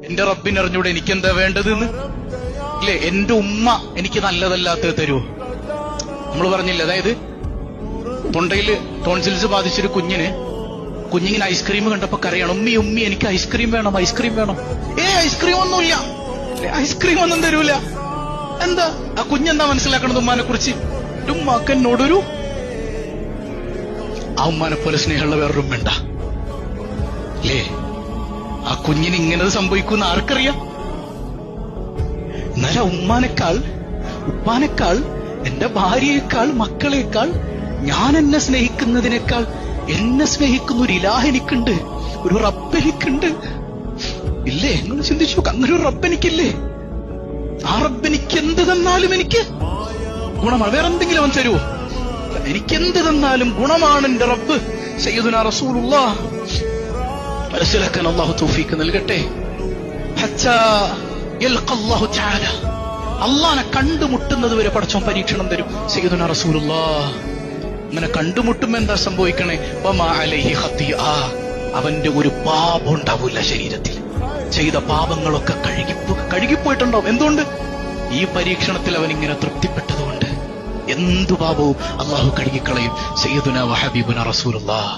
എന്റെ റബ്ബിനറിഞ്ഞൂടെ എനിക്കെന്താ വേണ്ടതെന്ന്? ഇല്ലേ? എന്റെ ഉമ്മ എനിക്ക് നല്ലതല്ലാത്തത് തരുമോ? നമ്മൾ പറഞ്ഞില്ല, അതായത് തൊണ്ടയില് ടോൺസിൽസ് ബാധിച്ചൊരു കുഞ്ഞിങ്ങനെ ഐസ്ക്രീം കണ്ടപ്പോ കരയാണ്, ഉമ്മി ഉമ്മി എനിക്ക് ഐസ്ക്രീം വേണം, ഐസ്ക്രീം വേണം. ഐസ്ക്രീം ഒന്നുമില്ല, ഐസ്ക്രീം ഒന്നും തരൂല. എന്താ ആ കുഞ്ഞെന്താ മനസ്സിലാക്കണത് ഉമ്മാനെ കുറിച്ച്? ഉമ്മാക്ക് എന്നോടൊരു, ആ ഉമ്മാനെ പോലെ സ്നേഹമുള്ള വേറൊരു ഉമ്മ ഉണ്ടാ? അല്ലേ? ആ കുഞ്ഞിന് ഇങ്ങനെ സംഭവിക്കുന്ന ആർക്കറിയാം? എന്നാലും ഉപ്പാനേക്കാൾ എന്റെ ഭാര്യയേക്കാൾ മക്കളേക്കാൾ ഞാൻ എന്നെ സ്നേഹിക്കുന്നതിനേക്കാൾ എന്നെ സ്നേഹിക്കുന്ന ഒരു ഇലാഹ് എനിക്കുണ്ട്, ഒരു റബ്ബ് എനിക്കുണ്ട്. ഇല്ലേ? നിങ്ങൾ ചിന്തിച്ചു നോക്ക്, അങ്ങനെ ഒരു റബ്ബ് എനിക്കില്ലേ? ആ റബ്ബ് എനിക്ക് എന്ത് തന്നാലും എനിക്ക് ഗുണമാണ്. വേറെ എന്തെങ്കിലും അവൻ തരുമോ? എനിക്കെന്ത് തന്നാലും ഗുണമാണ് എന്റെ റബ്ബ് സയ്യിദുനാ റസൂലുള്ളാഹ്. മനസ്സിലാക്കാൻ അല്ലാഹു തൗഫീഖ് നൽകട്ടെ. ഹത്താ യൽഖല്ലാഹു തആല, അല്ലാഹനെ കണ്ടുമുട്ടുന്നത് വരെ പടച്ചോൻ പരീക്ഷണം തരും സയ്യിദുനാ റസൂലുള്ളാഹ്. അങ്ങനെ കണ്ടുമുട്ടുമ്പോ എന്താ സംഭവിക്കണേ? വമാ അലൈഹി ഖത്തിആ, അവന്റെ ഒരു പാപം ഉണ്ടാവില്ല ശരീരത്തിൽ. ചെയ്ത പാപങ്ങളൊക്കെ കഴുകിപ്പോയിട്ടുണ്ടാവും. എന്തുകൊണ്ട്? ഈ പരീക്ഷണത്തിൽ അവൻ ഇങ്ങനെ തൃപ്തിപ്പെട്ടതുകൊണ്ട്. എന്തു പാപവും അല്ലാഹു കഴുകിക്കളയും സയ്യിദുനാ വഹബീബുനാ റസൂലുള്ളാഹ്.